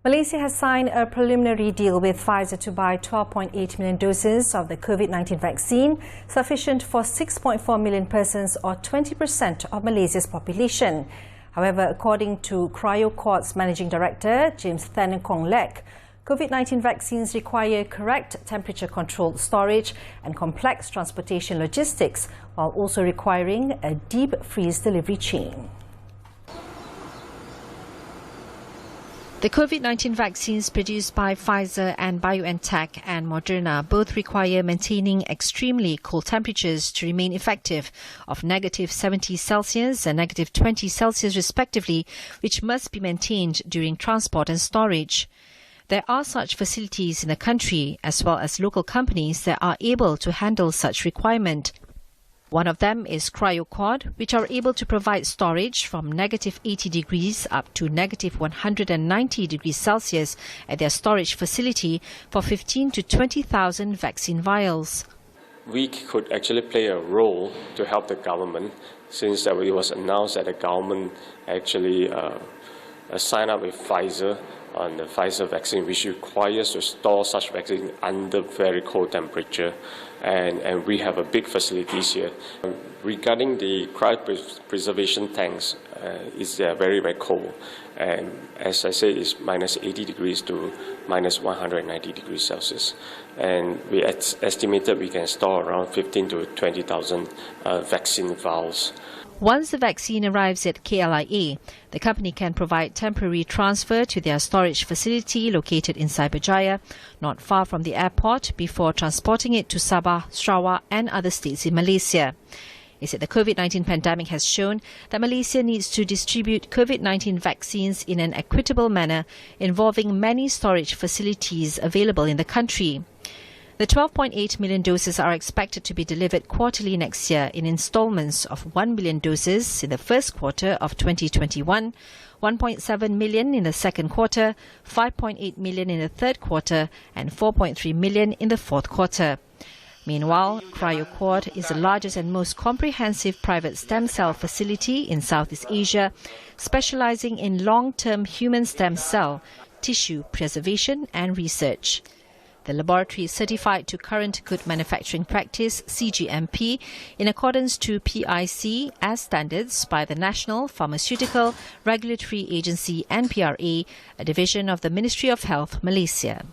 Malaysia has signed a preliminary deal with Pfizer to buy 12.8 million doses of the COVID-19 vaccine, sufficient for 6.4 million persons or 20% of Malaysia's population. However, according to Cryoquad's Managing Director, James Khong, COVID-19 vaccines require correct temperature-controlled storage and complex transportation logistics, while also requiring a deep freeze delivery chain. The COVID-19 vaccines produced by Pfizer and BioNTech and Moderna both require maintaining extremely cold temperatures to remain effective of -70 Celsius and -20 Celsius respectively, which must be maintained during transport and storage. There are such facilities in the country as well as local companies that are able to handle such requirement. One of them is Cryoquad, which are able to provide storage from -80 degrees up to -190 degrees Celsius at their storage facility for 15 to 20,000 vaccine vials. We could actually play a role to help the government, since it was announced that the government actually signed up with Pfizer on the Pfizer vaccine, which requires to store such vaccine under very cold temperature, and we have a big facilities here. Regarding the cryopreservation tanks, it's very, very cold, and as I say, it's -80 degrees to -190 degrees Celsius, and we estimated we can store around 15 to 20,000 vaccine vials. Once the vaccine arrives at KLIA, the company can provide temporary transfer to their storage facility located in Cyberjaya, not far from the airport, before transporting it to Sabah, Sarawak and other states in Malaysia. He said the COVID-19 pandemic has shown that Malaysia needs to distribute COVID-19 vaccines in an equitable manner, involving many storage facilities available in the country. The 12.8 million doses are expected to be delivered quarterly next year in installments of 1 million doses in the first quarter of 2021, 1.7 million in the second quarter, 5.8 million in the third quarter, and 4.3 million in the fourth quarter. Meanwhile, Cryocord is the largest and most comprehensive private stem cell facility in Southeast Asia, specializing in long-term human stem cell, tissue preservation and research. The laboratory is certified to Current Good Manufacturing Practice (CGMP) in accordance to PIC as standards by the National Pharmaceutical Regulatory Agency (NPRA), a division of the Ministry of Health, Malaysia.